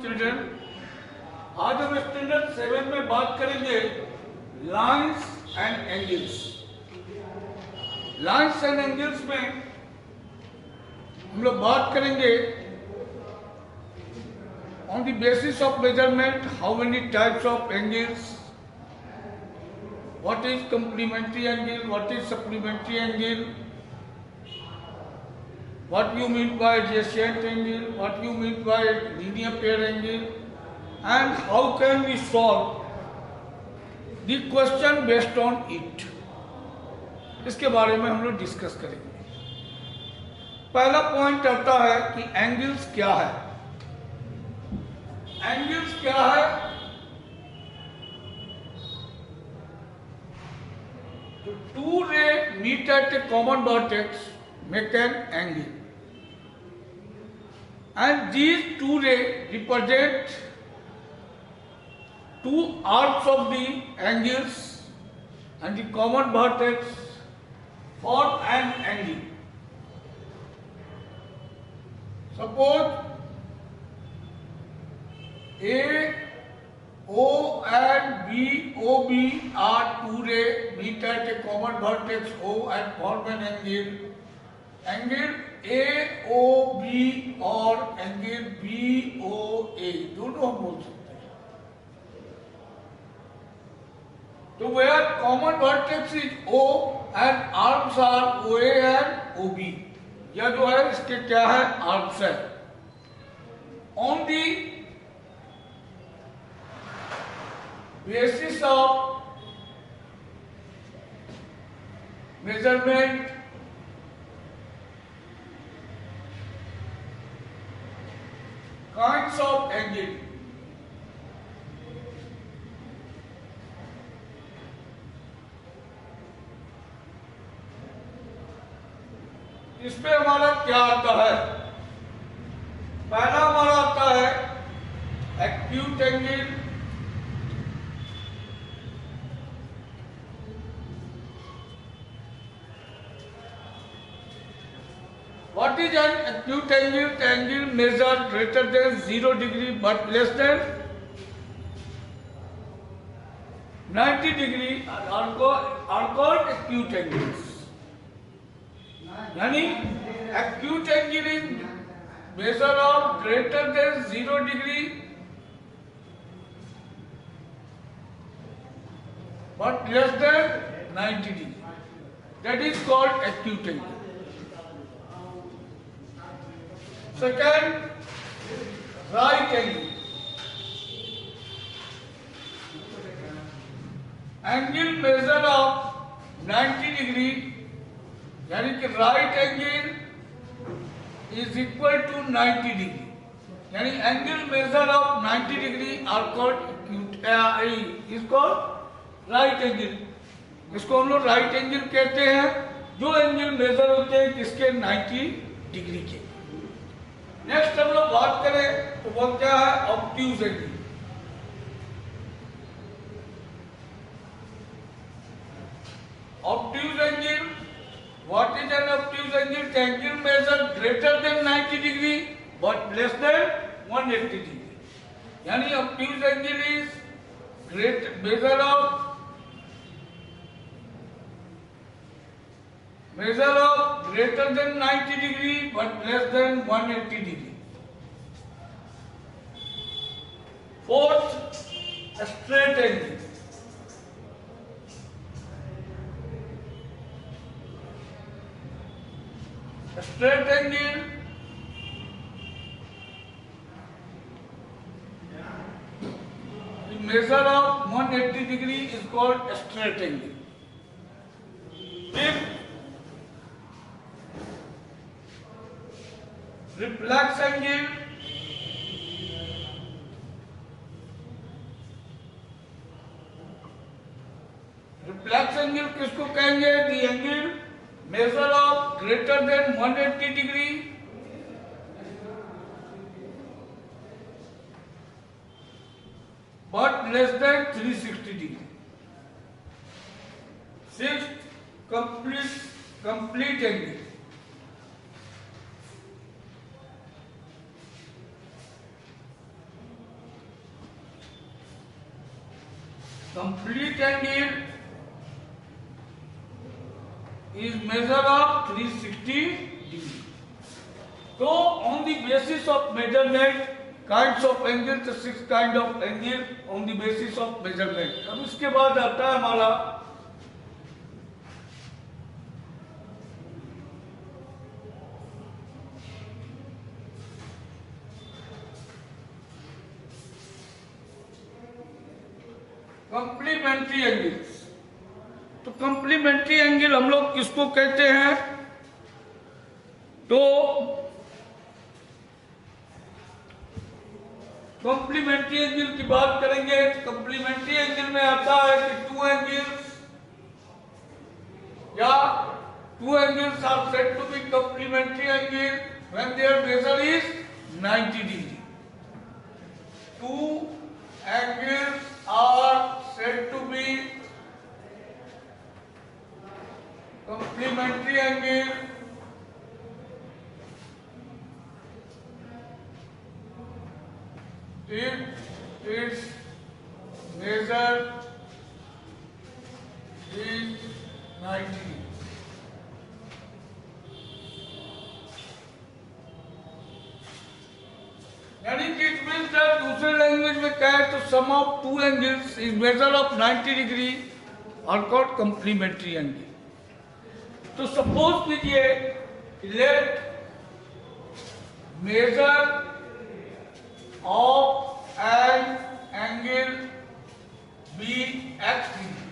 Children, आज हम standard 7 में बात करेंगे lines and angles. Lines and angles में हम लोग बात करेंगे on the basis of measurement how many types of angles, what is complementary angle, what is supplementary angle, what you mean by adjacent angle, what you mean by linear pair angle, and how can we solve the question based on it। इसके बारे में हम लोग discuss करेंगे। पहला point आता है कि एंगल्स क्या है। एंगल्स क्या है? Two rays meet at a common vertex make an angle, and these two rays represent two arcs of the angles, and the common vertex form an angle. Suppose O and BOB are two rays meet at a common vertex O and form an angle. Angle AOB और angle BOA दोनों हम बोल सकते हैं। तो where common vertex is O and arms are OA and OB, यह जो है इसके क्या है? आर्म्स है। On the basis of measurement kinds of angle, इसमें हमारा क्या आता है? पहला हमारा आता है acute angle, What is an acute angle? The angle measured greater than 0 degree but less than 90 degree are called acute angles. यानी acute angle is measure of greater than 0 degree but less than 90 degree. That is called acute angle. Second, right angle. Angle measure of 90 degree, यानी कि right angle is equal to 90 degree. यानी angle measure of 90 degree are called acute, is called right angle. इसको हम लोग right angle कहते हैं, जो angle measure होते हैं किसके? 90 डिग्री के। नेक्स्ट हम लोग बात करें तो वो क्या है? Obtuse angle. Obtuse angle, what is an obtuse angle? The angle measure greater than 90 degree but less than 180 degree. यानी obtuse angle is great measure of greater than 90 degree but less than 180 degree. Fourth, straight angle. Straight angle the measure of 180 degree is called straight angle. Fifth, reflex angle. Reflex angle किसको कहेंगे? The angle measure of greater than 180 degree but less then 360 degree. Sixth, complete angle. complete angle is measure of 360 degree. So on the basis of measurement, kinds of angles, the 6 kind of angle on the basis of measurement. अब इसके बाद आता है हमारा complementary angles. तो complementary angle हम लोग किसको कहते हैं? तो कंप्लीमेंट्री एंगल की बात करेंगे। कंप्लीमेंट्री एंगल में आता है कि टू एंगल्स या two angles are said to be complementary angle when their measure is 90 degree. Two angles are said to be complementary angle if its measure is 90. यानी कि इट मीन्स दैट दूसरे language में कहे तो sum of two angles is measure of 90 degree और called complementary angle. तो suppose कीजिए let measure of an angle be x degree,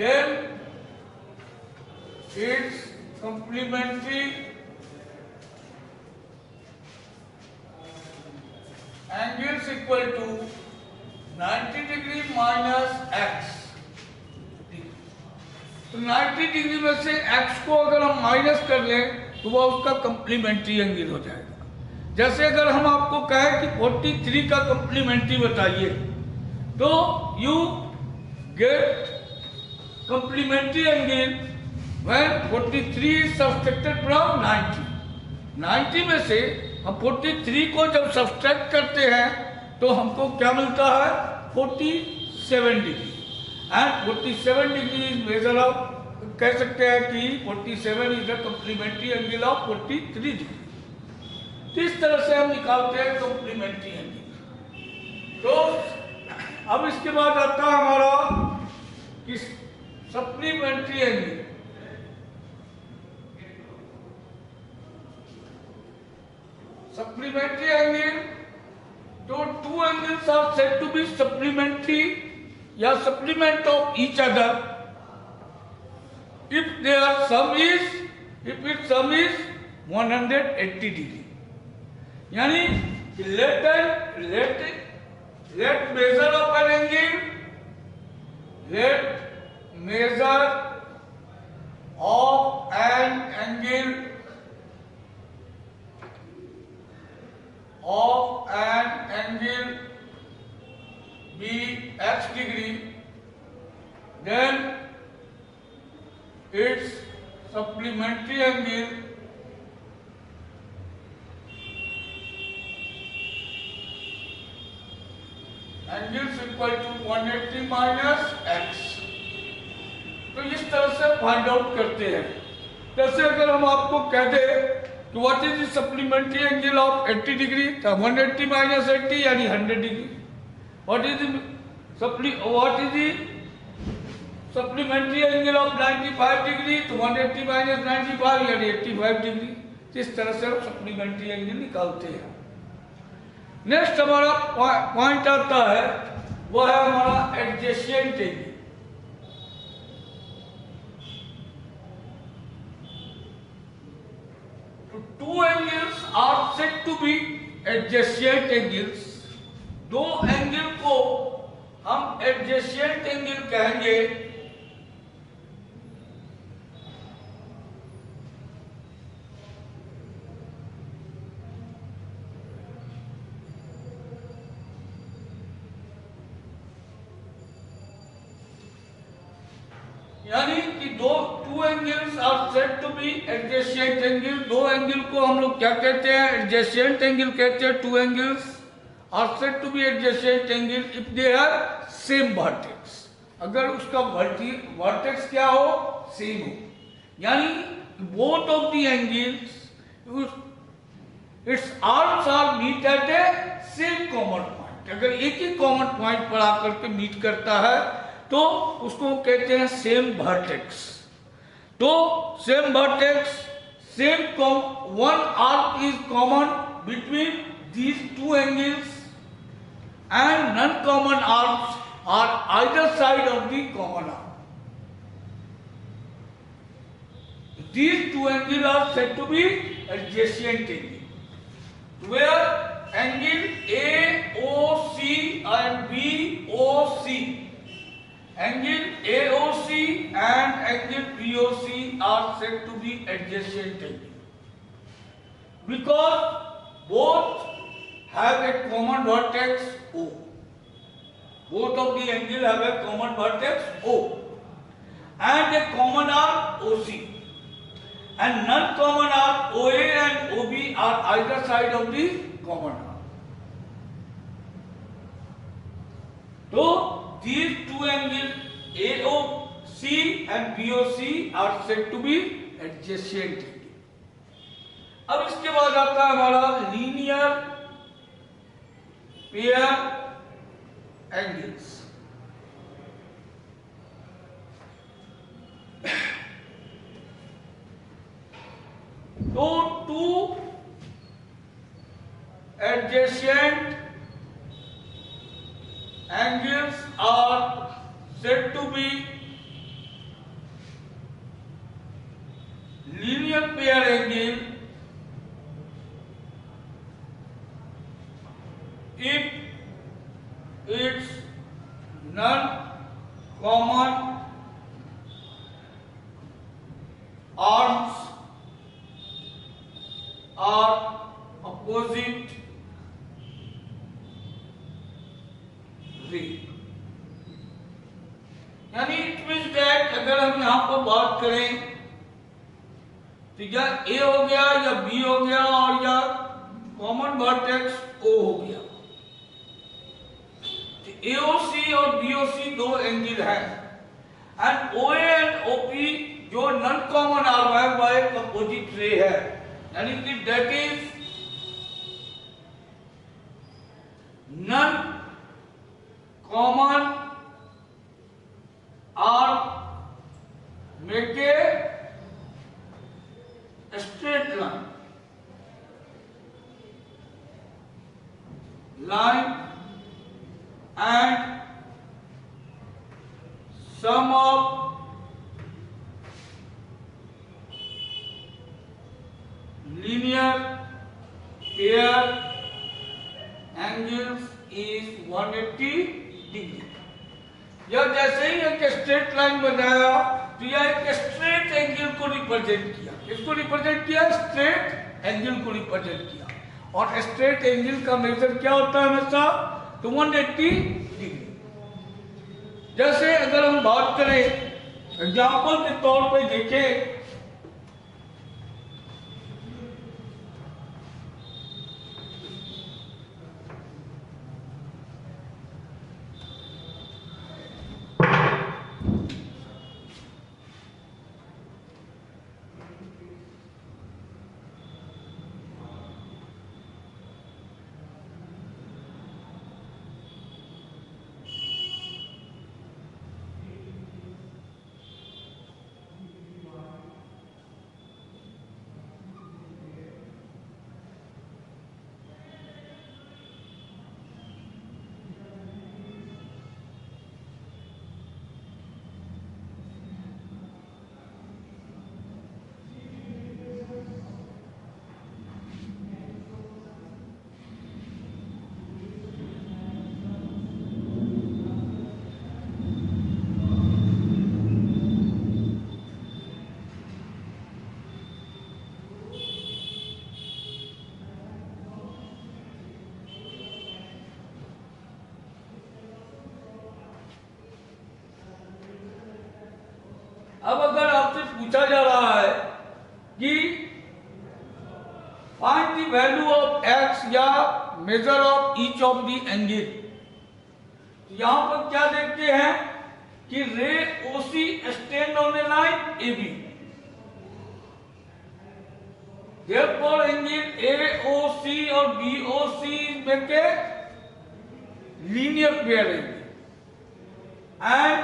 then it's complementary angles equal to 90 degree minus x। तो 90 degree में से x को अगर हम minus कर लें तो वह उसका कंप्लीमेंट्री एंगल हो जाएगा। जैसे अगर हम आपको कहें कि 43 का कंप्लीमेंट्री बताइए तो you get complementary angle when 43 is subtracted from 90 में से हम 43 को जब सब्ट्रैक्ट करते हैं तो हमको क्या मिलता है? 47 degree. And 47 degree is measure of, कह सकते हैं कि 47 is the complementary angle of 43 degree. इस तरह से हम निकालते हैं कंप्लीमेंट्री एंगल। तो अब इसके बाद आता है हमारा कि सप्लीमेंट्री एंगल। Supplementary angle, तो two angles are said to be supplementary या supplement of each other if its sum is 180 degree। यानी let measure of an angle, let measure of an angle be x degree, then its supplementary angle is equal to 180 minus x। तो इस तरह से find out करते हैं। जैसे अगर हम आपको कह दें तो what is the supplementary angle of 80 degree, तो 180 माइनस 80 यानी 100 degree. What is the supplementary angle of 95 degree, तो 180 माइनस 95 यानी 85 डिग्री। इस तरह से हम सप्लीमेंट्री एंगल निकालते हैं। नेक्स्ट हमारा पॉइंट आता है वह है हमारा adjacent angle. Two angles are said to be adjacent angles। दो एंगल को हम एडजेसेंट एंगल कहेंगे। यानी कि two angles are said to be adjacent angle. दो एंगल को हम लोग क्या कहते हैं? एडजेसेंट एंगल कहते हैं to angles. are said to be adjacent angle if they have same vertex. अगर उसका वर्टेक्स क्या हो, सेम हो, यानी both of the angles its arms are meet at a same common point. अगर एक ही कॉमन पॉइंट पर आकर के मीट करता है तो उसको कहते हैं सेम वर्टेक्स. तो same vertex, same one arc is common between these two angles and non-common arcs are either side of the common arc. These two angles are said to be adjacent angles, where angle AOC and BOC, angle AOC and angle BOC are said to be adjacent angles because both have a common vertex O. Both of the angles have a common vertex O and a common arc OC, and non-common arc OA and OB are either side of the common arc. So these two angles AOC and BOC are said to be adjacent. अब इसके बाद आता है हमारा linear pair angles. तो two adjacent angles are said to be linear pair angle if its non-common arms are opposite ray. यानी it means that अगर हम यहां पर बात करें तो या ए हो गया या बी हो गया और या कॉमन वर्टेक्स ओ हो गया. AOC और BOC दो एंगल हैं एंड OA एंड OP जो नॉन कॉमन आर्म है वह एक अपोजिट रे है, यानी कि that is non common arm make a straight line and sum of linear pair angles is 180 degree. यह जैसे ही एक स्ट्रेट लाइन बनाया तो यह एक स्ट्रेट एंगल को रिप्रेजेंट किया. इसको रिप्रेजेंट किया, स्ट्रेट एंगल को रिप्रेजेंट किया. और स्ट्रेट एंगल का मेजर क्या होता है हमेशा, तो 180 डिग्री. जैसे अगर हम बात करें एग्जाम्पल के तौर पे देखें, अब अगर आपसे पूछा जा रहा है कि find the value of x या measure of each of the angle. यहां पर क्या देखते हैं कि ray OC stand on a line A B, therefore angle AOC और BOC make a linear pair angle, and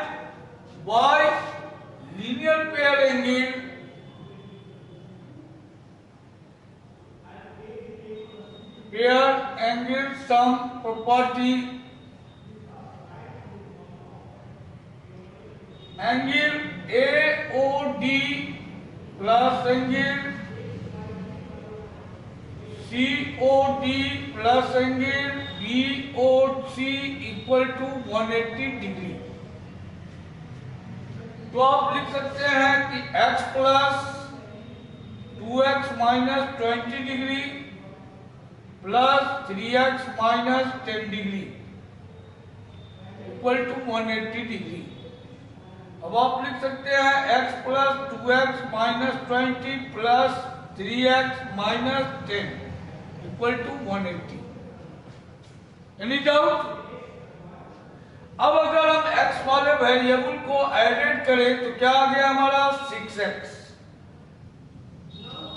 by linear pair angle pair angle sum property, angle AOD plus angle COD plus angle BOC equal to 180 degree. तो आप लिख सकते हैं कि x plus 2x minus 20 degree plus 3x minus 10 degree equal to 180 degree. अब आप लिख सकते हैं x plus 2x minus 20 plus 3x minus 10 equal to 180। Any doubt? अब अगर हम x वाले वेरिएबल को एडेड करें तो क्या आ गया हमारा 6x,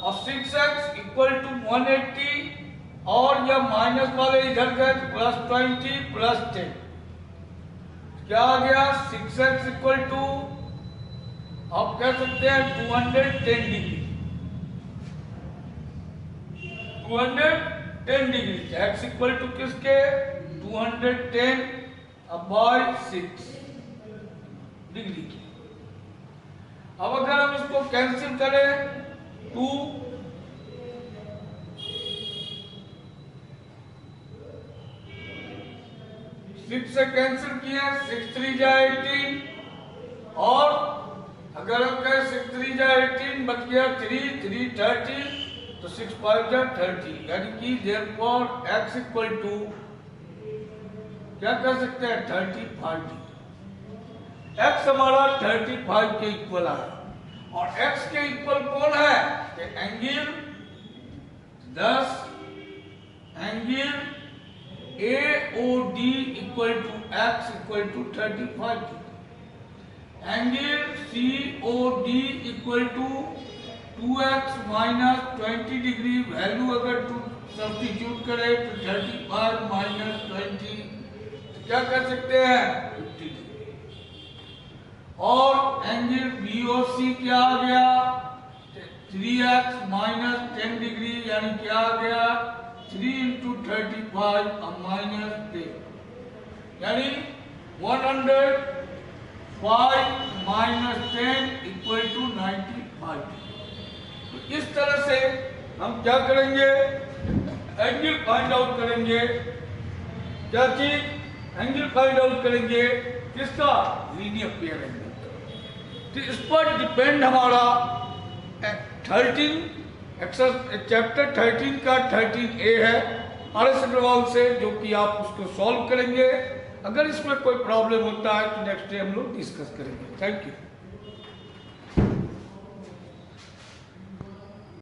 और 6x इक्वल टू 180, और यह माइनस वाले इधर गए प्लस 20 प्लस 10, क्या आ गया 6x इक्वल टू आप कह सकते हैं 210 degree, 210 degree. x equal to किसके 210 बाय 6 डिग्री की। अब अगर हम इसको कैंसिल करें 2 6 से कैंसिल किया 6 3 जा 18, और अगर हम कहें 6 3 जा 18 बच गया 3 3 30, तो 6 5 जा 30, यानी कि therefore x इक्वल टू क्या कर सकते हैं 35 डिग्री। x हमारा 35 के इक्वल आया, और x के इक्वल कौन है कि angle 10 angle AOD equal to x equal to 35 degree, angle COD equal to 2x minus 20 degree, value अगर सब्स्टिट्यूट करें तो 35 माइनस 20 क्या कर सकते हैं 50 डिग्री, और एंगल BOC क्या आ गया 3x माइनस 10 डिग्री, यानी क्या आ गया 3 इंटू 35 माइनस 10, यानी 105 माइनस 10 इक्वल टू 95। तो इस तरह से हम क्या करेंगे एंगल फाइंड आउट करेंगे, क्या चीज एंगल फाइंड आउट करेंगे किसका लीनियर पेयर एंगल। तो इस पर डिपेंड हमारा 13 चैप्टर 13 का 13A है RS अग्रवाल से, जो कि आप उसको सॉल्व करेंगे। अगर इसमें कोई प्रॉब्लम होता है तो नेक्स्ट डे हम लोग डिस्कस करेंगे। Thank you.